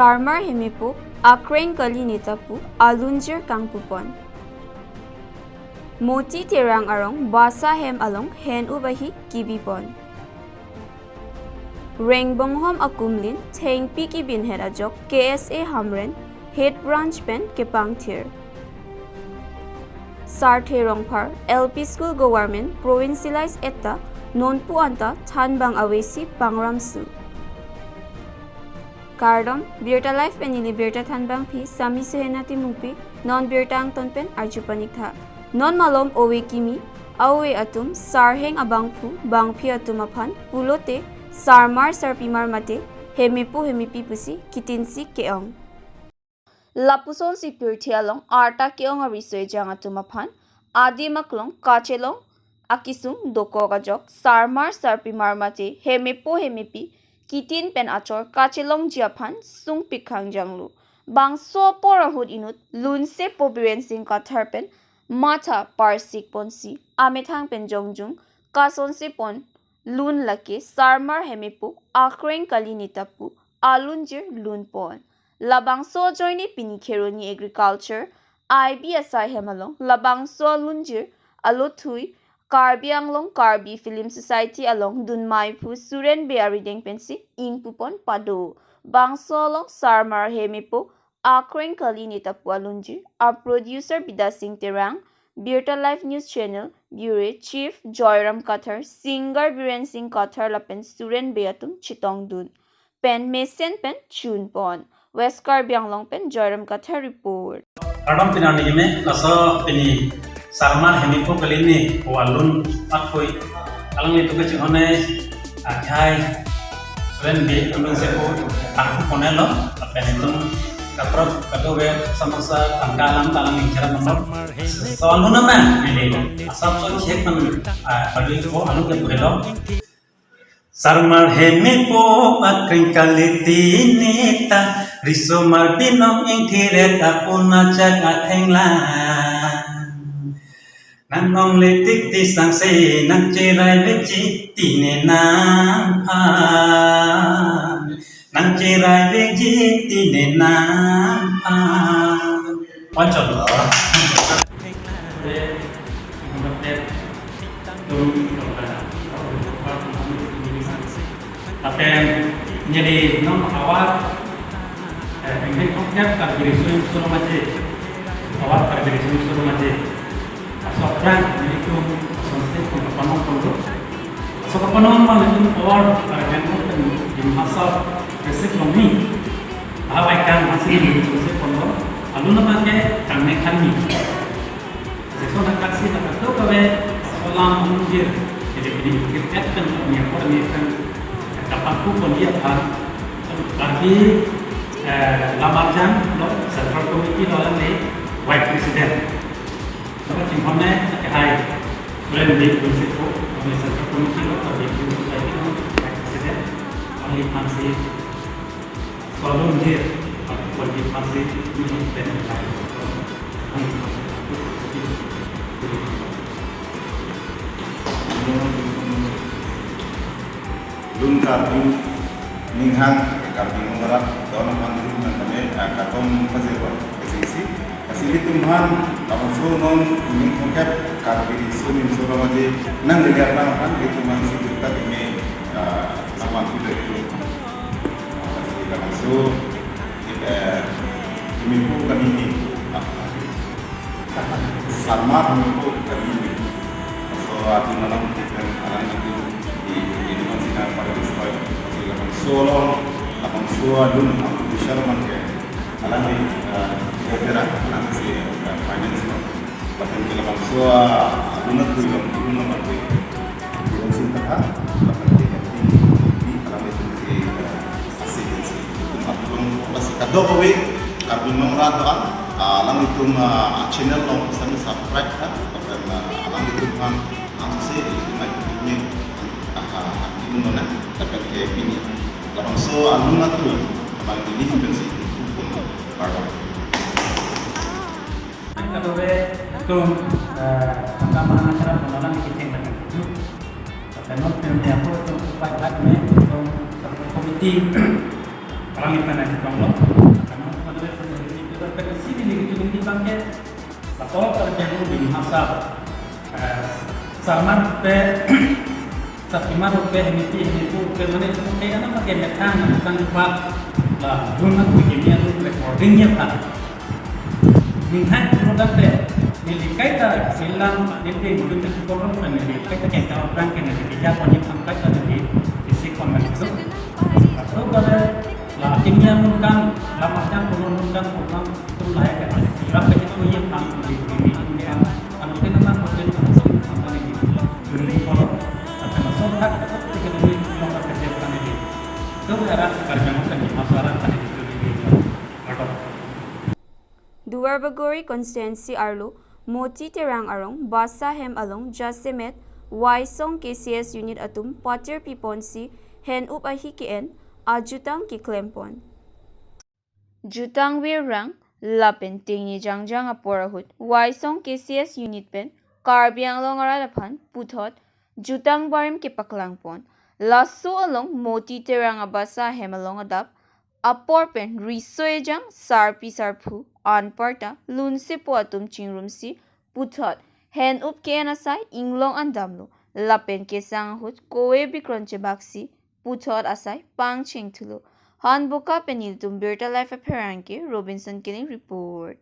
Sarmar Hemepo, Akreng Neta Alunjir Kangpupon. Moti Terang arong asaihem along Hen-up kibipon. Rengbonghom akumlin Teng Piki bin Herajok KSA Hamren Head Branch Pen Kepangtir. Sarte Rongpar LP School Government Provincialized Etta Nonpu Anta Tanbang Awesi Pangramsu. Kardom Birta Life Penili Birta Tanbang Pi Sami Suhenati Mupi Non Birta Angton Pen Arjupanikha Non Malom Owe Kimi Awe Atum Sarheng Abangpu Bangpi Atumapan Pulote Sarmar Sarpimar Mate Hemepo Hemipi Pusi Kitinsi Keong Lapuson si Pirti along Arta Keong Arisoi Jangatumapan Adi Maklong Kachelong Akisum Dokogajok Sarmar Sarpimar Mate Hemepo Hemipi Kitin pen achor kachelong jiapan sung pikhang janglu. Bangso porahud Enut Lunsepo Biren sing Kathar pen matha parsik ponsi amethang pen jongjung kasonse pon lun lake Sarmar Hemepo Akreng Neta Alunjir lun pon. Labangso ajoine pini Kheroni Agriculture IB asaihem along Labangso Alunjir alohthui Karbi Anglong Karbi Flim Society along meiphu Suren Bey arideng pensi ingpu pado. Bangso along Sarmar Hemepo Akreng Neta Alunjir. Our producer Moti Terang, Birta Life News Channel, Bureau Chief Joyram Kathar, Singer Biren Singh Kathar Lapen Suren Bey atum chitong dun. Pen Mesen pen chun pon. West Karbi Anglong pen Joyram Kathar report. Kadang pinani me kaso pini Sarmar Hemepo kalini o alun alohthui alang itu kecihone akhai Suren Bey Lunsepo aku ponelo apen itu kok-trok kadowe samasa angkalan talang ingcara nomor so alun na ini asap so cek man padu itu alun ke belo Sarmar Hemepo Akreng Neta riso marbinong ing thiret apuna jak athenglan Nanong letik ti sangse nang cerai leji tine nang nang cerai leji tine nang Wancol Tapi jadi non awal ini konsep Karbi Flim suruh maje awal Karbi Flim suruh maje Akreng itu kasonse pengepanong produk. So kepanong itu awal Hemepo di masa resik lami. Awaikan masih di kasonse produk. Alun pakai kami kami. Sesuatu kasih tak tahu kawe sekolah Alunjir. Jadi ini kita kan punya kan dapat pun dia kan lagi Labangso Central Committee lawan ni Vice President. Kalau cimone hai Suren Bey Lunsepo Central Committee Karbi Society President ahli pensi Alunjir Karbi pensi Neta Lun Karbi Ninghang Karbi Mengerak Dalam Mandiri Nantame Katom Pazirwa Kesisi Kasih Tuhan Labangso non ingin mengkap Karbi Sunim Suramaje nang dilihat kan itu masih kita ini nama kita itu kasih Labangso meiphu kan ini Sarmar meiphu kan ini so atu nalang kita alang itu di masih kan pada display kasih Labangso Labangso adun aku bisa ke alang di Neta nanti finance bahkan kalau Labangso Alunjir belum nanti belum sinta bahkan di alam itu di asaihem itu masih kado kowe Karbi mengrata alam itu channel long pesan subscribe kan bahkan alam itu kan langsung itu ini ini mana dapat kayak ini Labangso Alunjir paling ini pensi pun baru kadowe itu anggaman acara pengenalan kita lagi. Tapi non Hemepo itu upaya lagi untuk komite Orang itu nanti banglo, karena pada itu terpekasi di lirik di bangke, atau terjadi di masa Sarmar pe Sarmar pe Hemepo pe mana itu kayak apa pakai metang tempat lah rumah begini itu recordingnya kan minhat produk pe nilikai ta silang nanti mungkin itu korang kan nilikai ta kita orang kan nilikai banyak sampai tadi di sikon itu atau kalau lah timnya mungkin lamanya penurunkan orang itu lah ya kan kira itu yang paling ini anu itu memang proses sampai ini beri kolom atau masuk hak ketika beri kolom kerja ini itu era kerja mungkin masalah tadi itu ini atau Duar Bagori Constancy Arlo Moti Terang Arong Basahem Along Jasemet Waisong KCS Unit Atum Potter Ponsi Hen-up Ahikien Ajutang Kiklempon Jutang Wirang Lapin Tingi Jongjung Aporahut Waisong KCS Unit Pen Karbi Anglong Karbi Puthot Jutang Barim Kipaklangpon Lasso Along Moti Terang Basahem Along Adap Aporpen Risoejang Sarpi Sarpu Anparta Lunsepo Atum Chingrumsi Puthot Hen-up Kenasai Inglong Andamlo Lapen Kesanghut Koe Bikronche Baksi Puthot Asai Pang Chingtulo Hanbuka Penil Tumbirta Life Appearanke Robinson Killing Report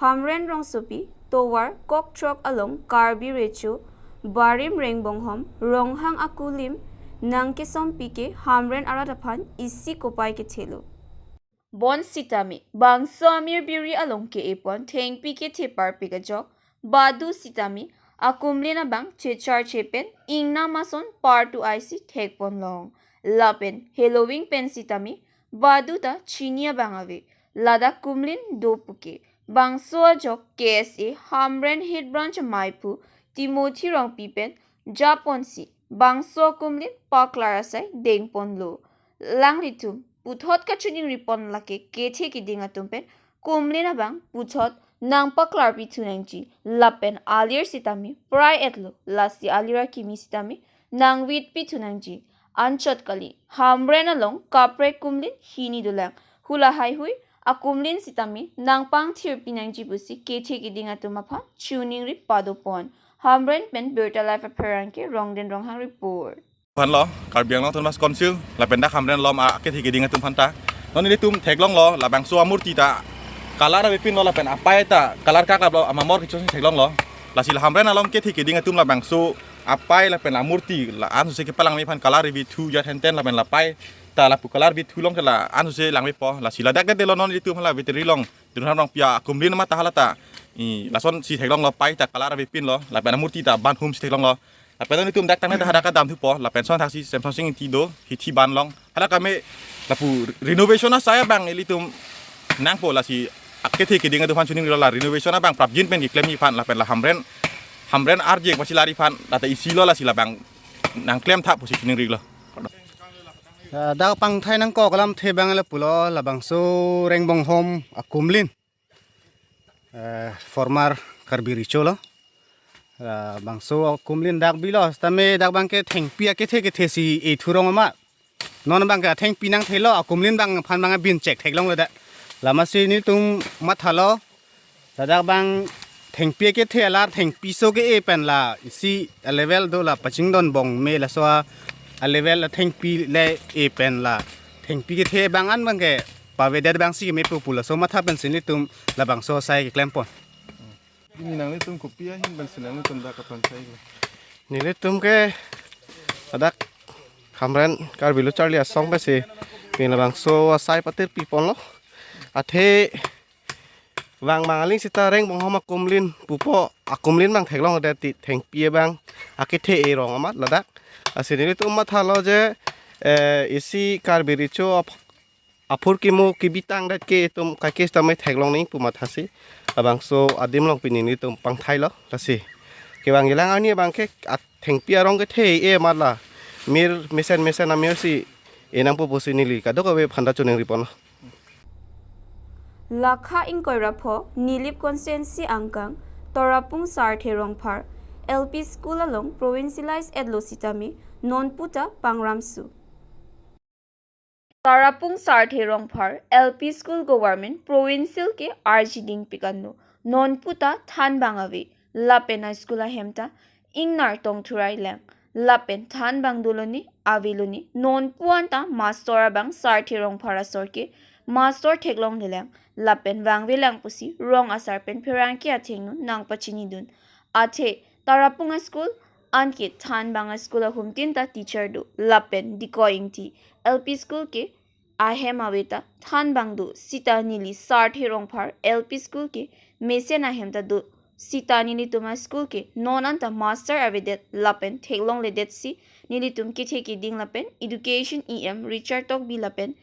Hamren Rongsopi Tovar kok-trok along Karbi Recho Barim Rengbonghom Ronghang Akulim Nangke Sompike Hamren Aradapan Isi Kopai Ketelo Bon Sitami Bangso Amir Biri along ke epon Tengpi ke tepar pigajok Badu Sitami Akumlina bang Chechar Chepen Ingna Mason Partu Icy Tekpon Long Lapen Halloween Pensitami Baduta Chinia Bangave Lada Kumlin Dopuke Bangso Ajok KSA Hamren Hit Branch Meiphu Moti Terang Japonsi Bangso Kumlin Paklarasai Dengpon Lo Langlitum Puthot Kachuning Ripon Lake Kete Kidingatum Pen Kumlin Abang Puthot Nang Paklarpi Tunangji Lapen Alir Sitami Prai Etlo Lasi Alira Kimi Sitami Nang Witpi Tunangji Anchot Kali Hamren Along Kapre Kumlin Hini Dulang Hula Hai Hui Akumlin Sitami Nang Pang Tirpi Nangji Busi Kete Kidingatumapa Tuning Rip Pado Pon Hamren Pen Berta Life Appearanke Rongden Ronghang Report Pan lo Karbi Anglong Tumas Konsil la pendak Hamren lom akit higeding atum phanta non ini tum theglong lo Labangso amurti ta kalar bipin lo la pen apai ta kalar kak lo amamor kichon theglong lo la sil Hamren alom ke higeding atum Labangso apai la pen amurti la anu se ke palang mi pan kalar bi thu ya henten la pen la pai ta la pu kalar bi thu long la anu se lang mi po la sila dak de lo non itu la veteri long durham long pia kumlin ma ta halata i la son si theglong lo pai ta kalar bipin lo la pen amurti ta ban hum si theglong lo Lapen itu mendak tanah dah ada kadam tu po, lapen son taksi Samsung tido, hiti ban long. Hala kami lapu renovation saya bang itu nang po lah si aketi kedingan tu fan suning la renovation bang prabjin pen diklaim ni fan lapen lah Hamren RJ masih lari fan data isi lo lah si bang nang klaim tak posisi suning rig lo. Dah pang thai nang ko kalam the bang la pulo Labangso Rengbonghom Akumlin. Former Karbi Richo Bangso Kumlin dak bilos tame dak bang ke thengpia ke the si e thurong ma non bang ka thengpi nang thelo Kumlin bang phan bang bin check theklong la da lama si ni tum matha lo dak bang thengpia ke the la thengpi so ke e pen la si level do la paching don bong me la so a level la thengpi le e pen la thengpi ke the bang an bang ke pa ve da bang si me pu la so matha pen si ni tum Labangso sai ke klempon Ini nang litum kopiah hin ban senang litum dak kapan sai. Nile tum ke adak Hamren Karbi Charlie asong be se pin Labangso asai patir pipon lo athe wang mangaling sita reng bong homa kumlin pupo akumlin bang theklong da ti theng pie bang akithe e rong amat ladak asinile tum matha lo je isi Karbi richo apur kimu kibitang dat ke tum kakes tamai theklong ning pumathasi Labangso adim long pinini tum pang thai lo lasi ke bang ilang ani bang ke theng pia rong ke the e matla mir mesen amir si enang pu posinili kadok awe phanda chuneng ripon Lakha ingkoi rapho nilip constituency angkang torapung sarthe rongphar LP school along provincialized edlositami nonputa pangramsu Tarapung sarthe rongphar LP school government provincial ke arideng pikanu nonputa than bangawe lapena school ahemta ingnar tongthurai lang lapen than bangdoloni aviloni nonpuanta master bang sarthe rongphar asorke master theklong nilang lapen wangwelang pusi rong asar pen pherang ki athengnu nang pachini dun athe Tarapunga school anke than banga school humtin ta teacher do lapen dikoing ti LP school ke ahem aweta than bangdu sita nili sarthe rongphar LP school ke mesen ahem ta do sita nili tuma school ke nonanta master avedet lapen theklong ledet si nili tum ke theki ding lapen education EM Richard Tok bi lapen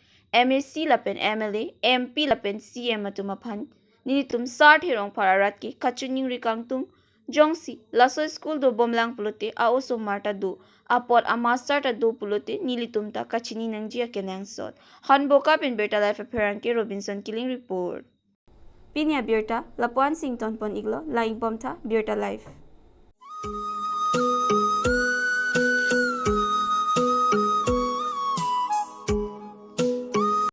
MSc lapen MLA MP lapen CM atuma phan nili tum sarthe rongphar arat ke kachuning rikang tung Jongsi laso school do bomlang pulote a oso marta do apot a master ta do pulote nilitum ta kachini nangjia kenang sot hanboka pin berta life appearance ke Robinson killing report Pinya Berta Lapuan Sington pon iglo laing pomta Berta life